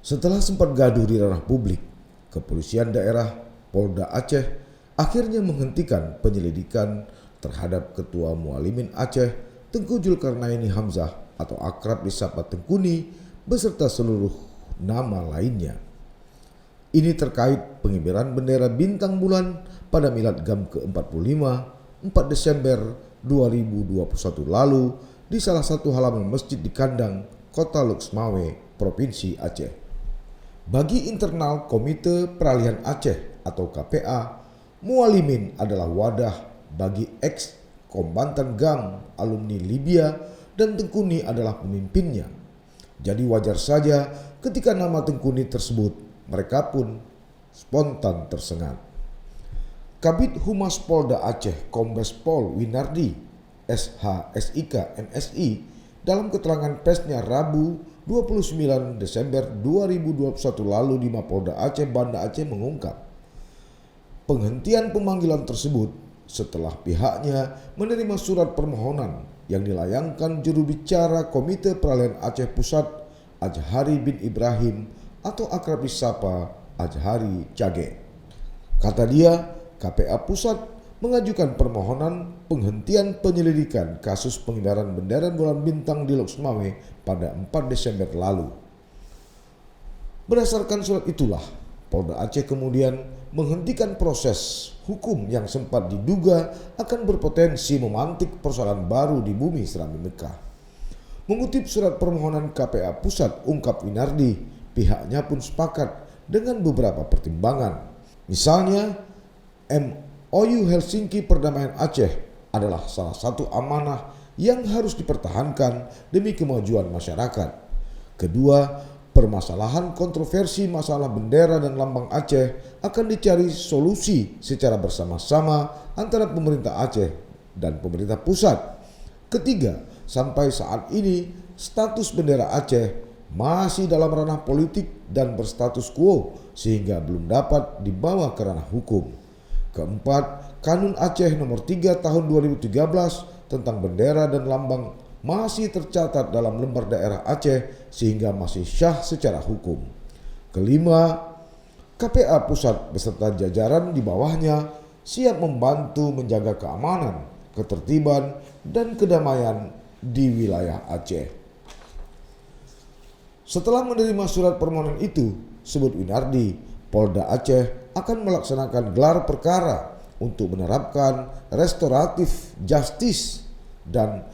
Setelah sempat gaduh di ranah publik, kepolisian daerah Polda Aceh akhirnya menghentikan penyelidikan terhadap Ketua Mualimin Aceh Tengku Zulkarnaini Hamzah atau akrab disapa Tengkuni beserta seluruh nama lainnya. Ini terkait pengibaran bendera bintang bulan pada Milad Gam ke-45 4 Desember 2021 lalu di salah satu halaman masjid di Kandang, Kota Luxmawe, Provinsi Aceh. Bagi internal Komite Peralihan Aceh atau KPA, Mualimin adalah wadah bagi ex-kombatan GAM, alumni Libya, dan Tengkuni adalah pemimpinnya. Jadi wajar saja ketika nama Tengkuni tersebut, mereka pun spontan tersengat. Kabid Humas Polda Aceh Kombes Pol Winardi SH.SIK MSI dalam keterangan persnya Rabu 29 Desember 2021 lalu di Mapolda Aceh Banda Aceh mengungkap penghentian pemanggilan tersebut setelah pihaknya menerima surat permohonan yang dilayangkan juru bicara Komite Peralihan Aceh Pusat Azhari bin Ibrahim atau akrab disapa Azhari Cage. Kata dia, KPA Pusat mengajukan permohonan penghentian penyelidikan kasus pengibaran bendera bulan bintang di Luxmawe pada 4 Desember lalu. Berdasarkan surat itulah, Polda Aceh kemudian menghentikan proses hukum yang sempat diduga akan berpotensi memantik persoalan baru di bumi Serambi Mekah. Mengutip surat permohonan KPA Pusat, ungkap Winardi, pihaknya pun sepakat dengan beberapa pertimbangan. Misalnya, MOU Helsinki Perdamaian Aceh adalah salah satu amanah yang harus dipertahankan demi kemajuan masyarakat. Kedua, permasalahan kontroversi masalah bendera dan lambang Aceh akan dicari solusi secara bersama-sama antara pemerintah Aceh dan pemerintah pusat. Ketiga, sampai saat ini status bendera Aceh masih dalam ranah politik dan berstatus quo sehingga belum dapat dibawa ke ranah hukum. Keempat, Kanun Aceh nomor 3 tahun 2013 tentang bendera dan lambang masih tercatat dalam lembar daerah Aceh sehingga masih syah secara hukum. Kelima, KPA Pusat beserta jajaran di bawahnya siap membantu menjaga keamanan, ketertiban, dan kedamaian di wilayah Aceh. Setelah menerima surat permohonan itu, sebut Winardi, Polda Aceh akan melaksanakan gelar perkara untuk menerapkan restoratif justice dan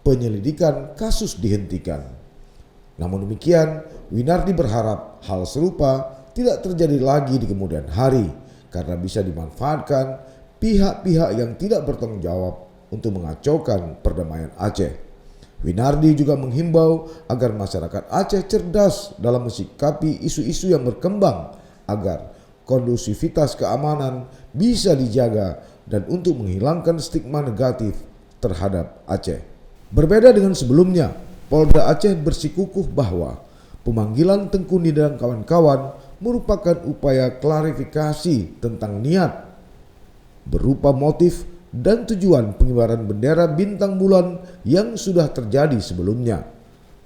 penyelidikan kasus dihentikan. Namun demikian, Winardi berharap hal serupa tidak terjadi lagi di kemudian hari karena bisa dimanfaatkan pihak-pihak yang tidak bertanggung jawab untuk mengacaukan perdamaian Aceh. Winardi juga menghimbau agar masyarakat Aceh cerdas dalam mensikapi isu-isu yang berkembang agar kondusivitas keamanan bisa dijaga dan untuk menghilangkan stigma negatif terhadap Aceh. Berbeda dengan sebelumnya, Polda Aceh bersikukuh bahwa pemanggilan Tengkuni dan kawan-kawan merupakan upaya klarifikasi tentang niat berupa motif dan tujuan pengibaran bendera bintang bulan yang sudah terjadi sebelumnya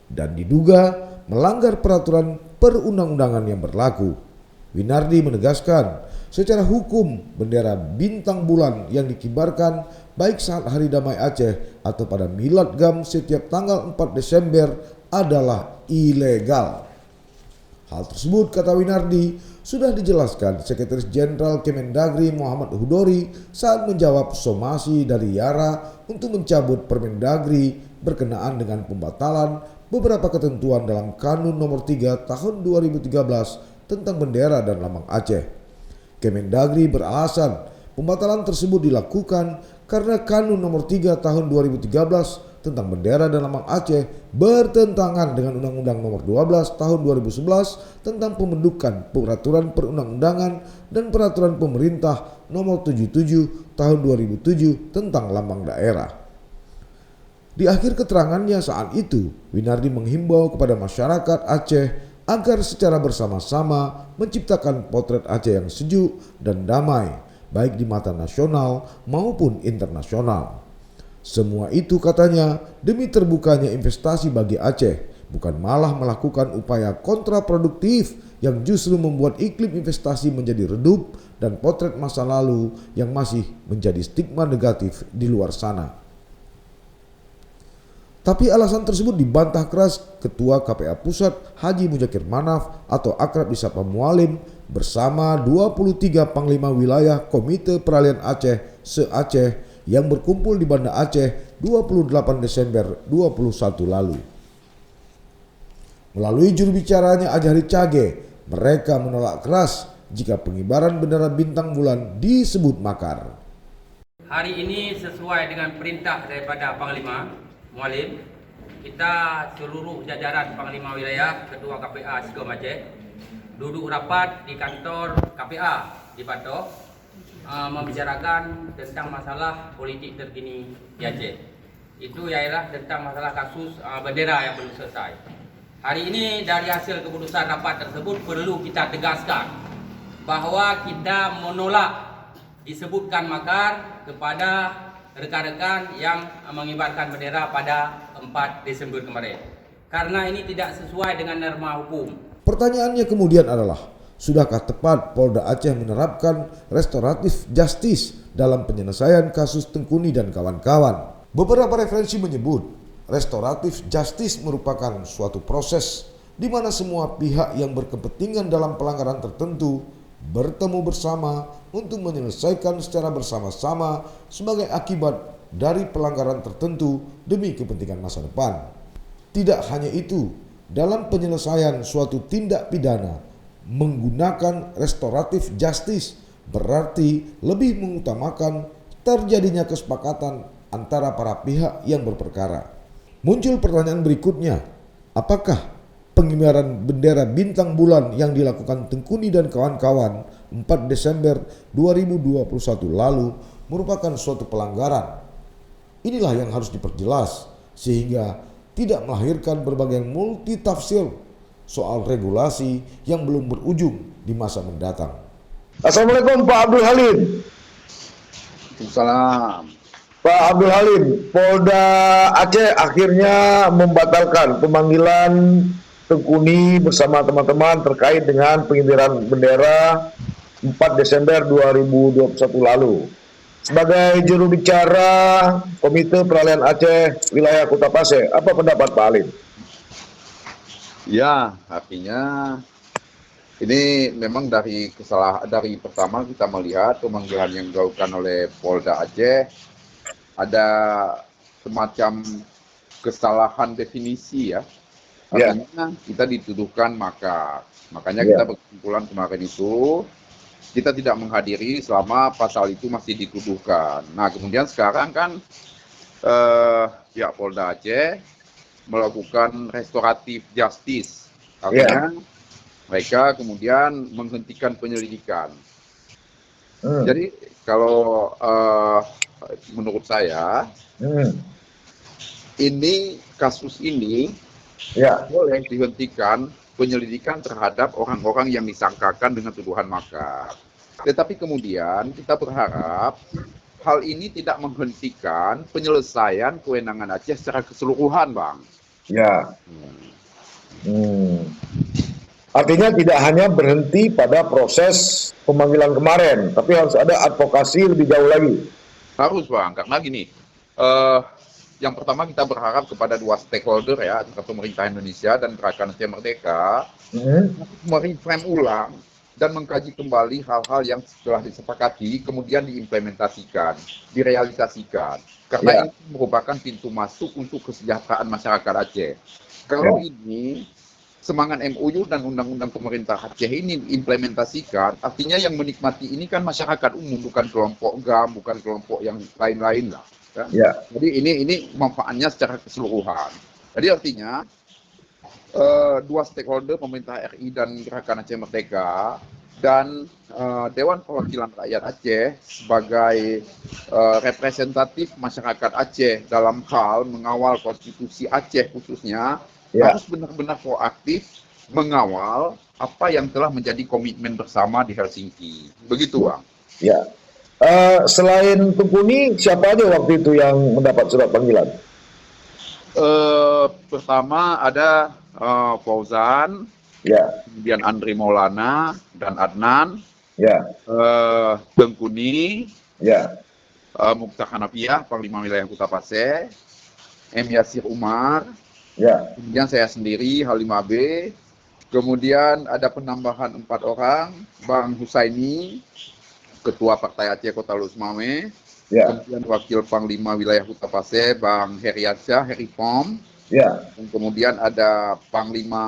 dan diduga melanggar peraturan perundang-undangan yang berlaku. Winardi menegaskan, secara hukum bendera bintang bulan yang dikibarkan baik saat Hari Damai Aceh atau pada Milad Gam setiap tanggal 4 Desember adalah ilegal. Hal tersebut, kata Winardi, sudah dijelaskan Sekretaris Jenderal Kemendagri Muhammad Hudori saat menjawab somasi dari Yara untuk mencabut Permendagri berkenaan dengan pembatalan beberapa ketentuan dalam Kanun nomor 3 tahun 2013 tentang bendera dan lambang Aceh. Kemendagri beralasan pembatalan tersebut dilakukan karena Kanun nomor 3 tahun 2013 tentang bendera dan lambang Aceh bertentangan dengan Undang-Undang nomor 12 tahun 2011 tentang pembentukan peraturan perundang-undangan dan peraturan pemerintah nomor 77 tahun 2007 tentang lambang daerah. Di akhir keterangannya saat itu, Winardi menghimbau kepada masyarakat Aceh agar secara bersama-sama menciptakan potret Aceh yang sejuk dan damai, baik di mata nasional maupun internasional. Semua itu, katanya, demi terbukanya investasi bagi Aceh, bukan malah melakukan upaya kontraproduktif yang justru membuat iklim investasi menjadi redup dan potret masa lalu yang masih menjadi stigma negatif di luar sana. Tapi alasan tersebut dibantah keras Ketua KPA Pusat Haji Muzakir Manaf atau akrab disapa Mualim bersama 23 Panglima Wilayah Komite Peralihan Aceh se-Aceh yang berkumpul di Banda Aceh 28 Desember 2021 lalu. Melalui juru bicaranya Ajari Cage, mereka menolak keras jika pengibaran bendera bintang bulan disebut makar. Hari ini sesuai dengan perintah daripada Panglima Mualim, kita seluruh jajaran Panglima Wilayah Ketua KPA Sigom Aceh duduk rapat di kantor KPA di Batoh membicarakan tentang masalah politik terkini di Aceh. Itu ialah tentang masalah kasus bendera yang belum selesai. Hari ini dari hasil keputusan rapat tersebut perlu kita tegaskan bahawa kita menolak disebutkan makar kepada rekan-rekan yang mengibarkan bendera pada 4 Desember kemarin. Karena ini tidak sesuai dengan norma hukum. Pertanyaannya kemudian adalah, sudahkah tepat Polda Aceh menerapkan restoratif justice dalam penyelesaian kasus Tengkuni dan kawan-kawan? Beberapa referensi menyebut restoratif justice merupakan suatu proses di mana semua pihak yang berkepentingan dalam pelanggaran tertentu bertemu bersama untuk menyelesaikan secara bersama-sama sebagai akibat dari pelanggaran tertentu demi kepentingan masa depan. Tidak hanya itu, dalam penyelesaian suatu tindak pidana, menggunakan restoratif justice berarti lebih mengutamakan terjadinya kesepakatan antara para pihak yang berperkara. Muncul pertanyaan berikutnya, apakah pengibaran bendera bintang bulan yang dilakukan Tengkuni dan kawan-kawan 4 Desember 2021 lalu merupakan suatu pelanggaran? Inilah yang harus diperjelas sehingga tidak melahirkan berbagai multitafsir soal regulasi yang belum berujung di masa mendatang. Assalamualaikum Pak Abdul Halim. Waalaikumsalam. Pak Abdul Halim, Polda Aceh akhirnya membatalkan pemanggilan Tengkuni bersama teman-teman terkait dengan pengibaran bendera 4 Desember 2021 lalu. Sebagai juru bicara Komite Peralihan Aceh Wilayah Kota Paseh, apa pendapat Pak Halim? Ya, artinya ini memang dari pertama kita melihat pemanggilan yang dilakukan oleh Polda Aceh ada semacam kesalahan definisi ya. Artinya kita dituduhkan makar. Makanya kita berkesimpulan kemarin itu kita tidak menghadiri selama pasal itu masih dituduhkan. Nah kemudian sekarang kan pihak Polda Aceh melakukan restoratif justice. Artinya mereka kemudian menghentikan penyelidikan. Jadi kalau menurut saya ini kasus ini boleh dihentikan penyelidikan terhadap orang-orang yang disangkakan dengan tuduhan makar. Tetapi kemudian kita berharap hal ini tidak menghentikan penyelesaian kewenangan Aceh secara keseluruhan, Bang. Ya. Artinya tidak hanya berhenti pada proses pemanggilan kemarin, tapi harus ada advokasi lebih jauh lagi. Harus, Bang, karena gini, yang pertama kita berharap kepada dua stakeholder ya, antara pemerintah Indonesia dan Gerakan Aceh Merdeka, mereframe ulang dan mengkaji kembali hal-hal yang setelah disepakati, kemudian diimplementasikan, direalisasikan. Karena ini merupakan pintu masuk untuk kesejahteraan masyarakat Aceh. Kalau ini semangat MOU dan undang-undang pemerintah Aceh ini implementasikan, artinya yang menikmati ini kan masyarakat umum, bukan kelompok GAM, bukan kelompok yang lain-lain lah. Kan? Jadi ini manfaatnya secara keseluruhan. Jadi artinya dua stakeholder pemerintah RI dan Gerakan Aceh Merdeka dan Dewan Perwakilan Rakyat Aceh sebagai representatif masyarakat Aceh dalam hal mengawal konstitusi Aceh khususnya harus benar-benar proaktif mengawal apa yang telah menjadi komitmen bersama di Helsinki. Begitu, Bang. Ya. Selain Tengkuni, siapa aja waktu itu yang mendapat surat panggilan? Pertama ada Fauzan, Ya, kemudian Andri Maulana dan Adnan, ya, Tengkuni, ya, Mukhtar Hanafiah, Panglima Wilayah Huta Paseh, M. Yasir Umar, ya, kemudian saya sendiri Halim AB, kemudian ada penambahan 4 orang, Bang Husaini, Ketua Partai Aceh Kota Lus Mame, ya, kemudian Wakil Panglima Wilayah Huta Paseh, Bang Heriansyah, Heri Pom, ya, dan kemudian ada Panglima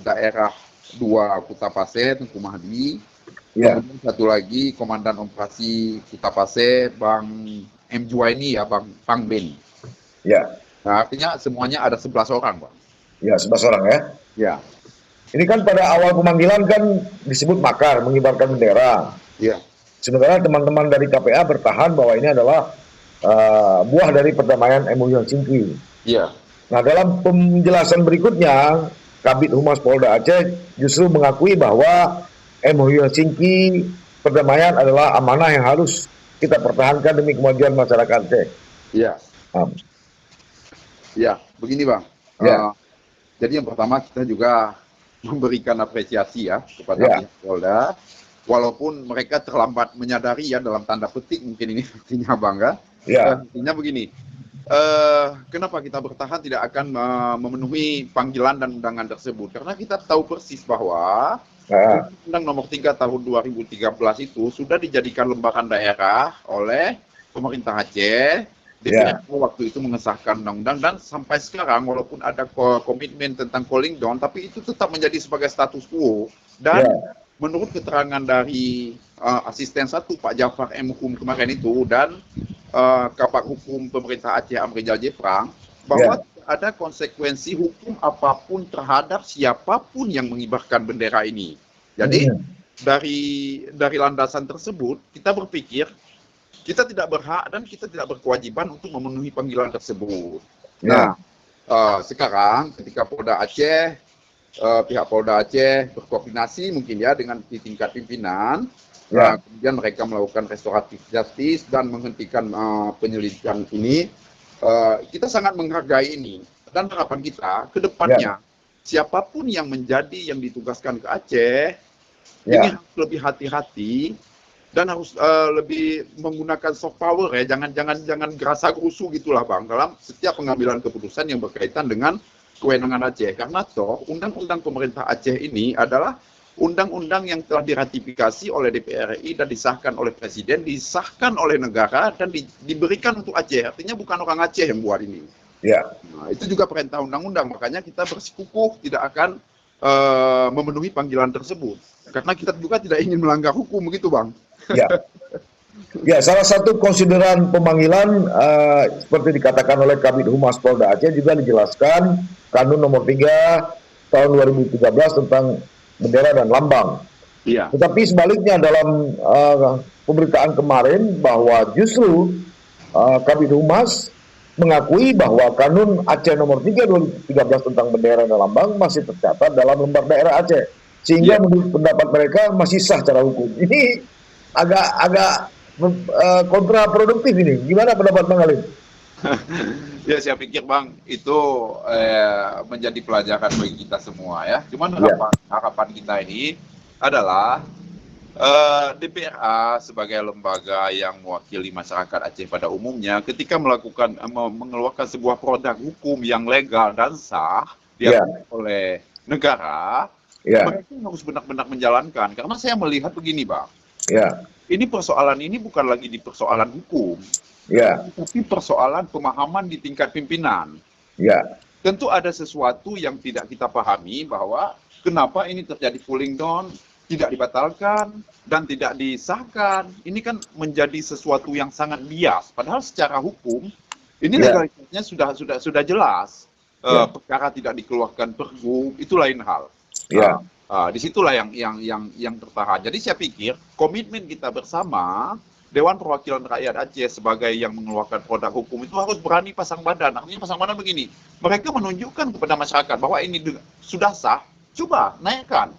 Daerah 2 Huta Paseh, Tengku Mahdi, ya, kemudian satu lagi Komandan Operasi Huta Paseh, Bang M. Juwaini ya, Bang Ben. ya, Nah, artinya semuanya ada 11 orang, Bang. ya, 11 orang ya. Ya, Ini kan pada awal pemanggilan kan disebut makar, mengibarkan bendera. ya, Sementara teman-teman dari KPA bertahan bahwa ini adalah buah dari perdamaian MOU Helsinki. ya, Nah, dalam penjelasan berikutnya, Kabid Humas Polda Aceh justru mengakui bahwa MOU Helsinki perdamaian adalah amanah yang harus kita pertahankan demi kemajuan masyarakat Aceh. ya, Nah, ya. Begini, Bang. Ya. Jadi yang pertama kita juga memberikan apresiasi ya kepada Ya. pihak Polda, walaupun mereka terlambat menyadari ya dalam tanda petik mungkin ini artinya bangga. Ya. Artinya begini, kenapa kita bertahan tidak akan memenuhi panggilan dan undangan tersebut? Karena kita tahu persis bahwa Nah, Undang Nomor 3 Tahun 2013 itu sudah dijadikan lembagaan daerah oleh pemerintah Aceh. DPR waktu itu mengesahkan undang-undang dan sampai sekarang walaupun ada komitmen tentang cooling down, tapi itu tetap menjadi sebagai status quo. Dan menurut keterangan dari asisten 1 Pak Jafar M. Hukum kemarin itu dan Kapak Hukum Pemerintah Aceh Amrizal Jefrang, bahwa ada konsekuensi hukum apapun terhadap siapapun yang mengibarkan bendera ini. Jadi dari landasan tersebut kita berpikir kita tidak berhak dan kita tidak berkewajiban untuk memenuhi panggilan tersebut. Nah, sekarang ketika Polda Aceh, pihak Polda Aceh berkoordinasi mungkin ya dengan di tingkat pimpinan, kemudian mereka melakukan restoratif justice dan menghentikan penyelidikan ini. Kita sangat menghargai ini dan harapan kita ke depannya siapapun yang ditugaskan ke Aceh ini harus lebih hati-hati dan harus lebih menggunakan soft power ya, jangan gerasa gerusu gitulah Bang dalam setiap pengambilan keputusan yang berkaitan dengan kewenangan Aceh, karena toh undang-undang pemerintah Aceh ini adalah undang-undang yang telah diratifikasi oleh DPR RI dan disahkan oleh Presiden, disahkan oleh negara dan diberikan untuk Aceh. Artinya bukan orang Aceh yang buat ini. Nah, itu juga perintah undang-undang. Makanya kita bersikukuh tidak akan memenuhi panggilan tersebut. Karena kita juga tidak ingin melanggar hukum, begitu Bang. Ya, salah satu konsideran pemanggilan seperti dikatakan oleh Kabid Humas Polda Aceh juga dijelaskan Kanun Nomor 3 Tahun 2013 tentang bendera dan lambang. Tetapi sebaliknya dalam pemberitaan kemarin bahwa justru Kabid Humas mengakui bahwa Kanun Aceh Nomor 3 2013 tentang bendera dan lambang masih tercatat dalam lembar daerah Aceh, sehingga menurut pendapat mereka masih sah secara hukum. Ini agak kontraproduktif ini. Gimana pendapat Bang Halim? Ya, saya pikir Bang itu menjadi pelajaran bagi kita semua ya. Cuman harapan kita ini adalah DPRA sebagai lembaga yang mewakili masyarakat Aceh pada umumnya ketika mengeluarkan sebuah produk hukum yang legal dan sah diakui oleh negara, mereka harus benar-benar menjalankan. Karena saya melihat begini Bang, ini persoalan ini bukan lagi di persoalan hukum, tapi persoalan pemahaman di tingkat pimpinan. Tentu ada sesuatu yang tidak kita pahami bahwa kenapa ini terjadi cooling down, tidak dibatalkan dan tidak disahkan. Ini kan menjadi sesuatu yang sangat bias. Padahal secara hukum ini legalitasnya sudah jelas. Perkara tidak dikeluarkan pergub itu lain hal. Disitulah yang tertahan. Jadi saya pikir komitmen kita bersama Dewan Perwakilan Rakyat Aceh sebagai yang mengeluarkan produk hukum itu harus berani pasang badan. Artinya pasang badan begini, mereka menunjukkan kepada masyarakat bahwa ini sudah sah, coba naikkan.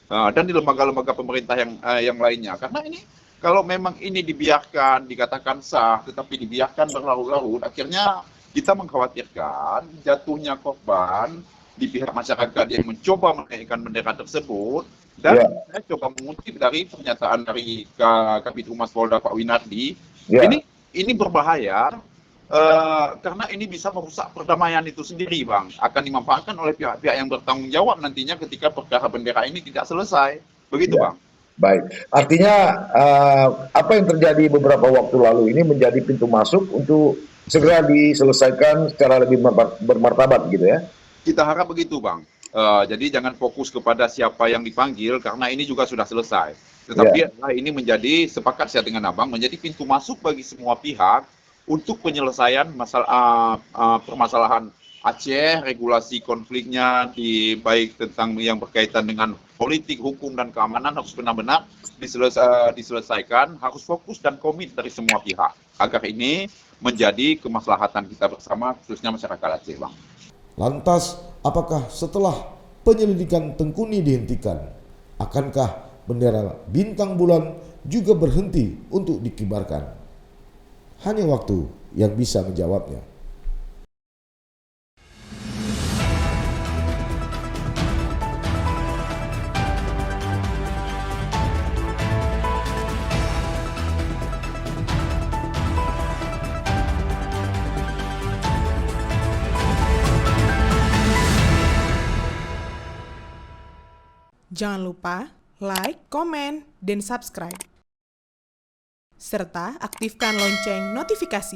Dan di lembaga-lembaga pemerintah yang lainnya. Karena ini kalau memang ini dibiarkan, dikatakan sah, tetapi dibiarkan berlarut-larut, akhirnya kita mengkhawatirkan jatuhnya korban di pihak masyarakat yang mencoba menaikkan bendera tersebut. Dan saya coba mengutip dari pernyataan dari Kabid Humas Polda Pak Winardi, ini berbahaya karena ini bisa merusak perdamaian itu sendiri, Bang. Akan dimanfaatkan oleh pihak-pihak yang bertanggung jawab nantinya ketika perkara bendera ini tidak selesai. Begitu, Bang. Baik, artinya apa yang terjadi beberapa waktu lalu ini menjadi pintu masuk untuk segera diselesaikan secara lebih bermartabat gitu ya? Kita harap begitu, Bang. Jadi jangan fokus kepada siapa yang dipanggil karena ini juga sudah selesai. Tetapi ini menjadi, sepakat saya dengan Abang, menjadi pintu masuk bagi semua pihak untuk penyelesaian permasalahan Aceh, regulasi konfliknya baik tentang yang berkaitan dengan politik, hukum dan keamanan harus benar-benar diselesaikan, harus fokus dan komit dari semua pihak agar ini menjadi kemaslahatan kita bersama, khususnya masyarakat Aceh, Bang. Lantas, apakah setelah penyelidikan Tengkuni dihentikan, akankah bendera bintang bulan juga berhenti untuk dikibarkan? Hanya waktu yang bisa menjawabnya. Jangan lupa like, komen, dan subscribe. Serta aktifkan lonceng notifikasi.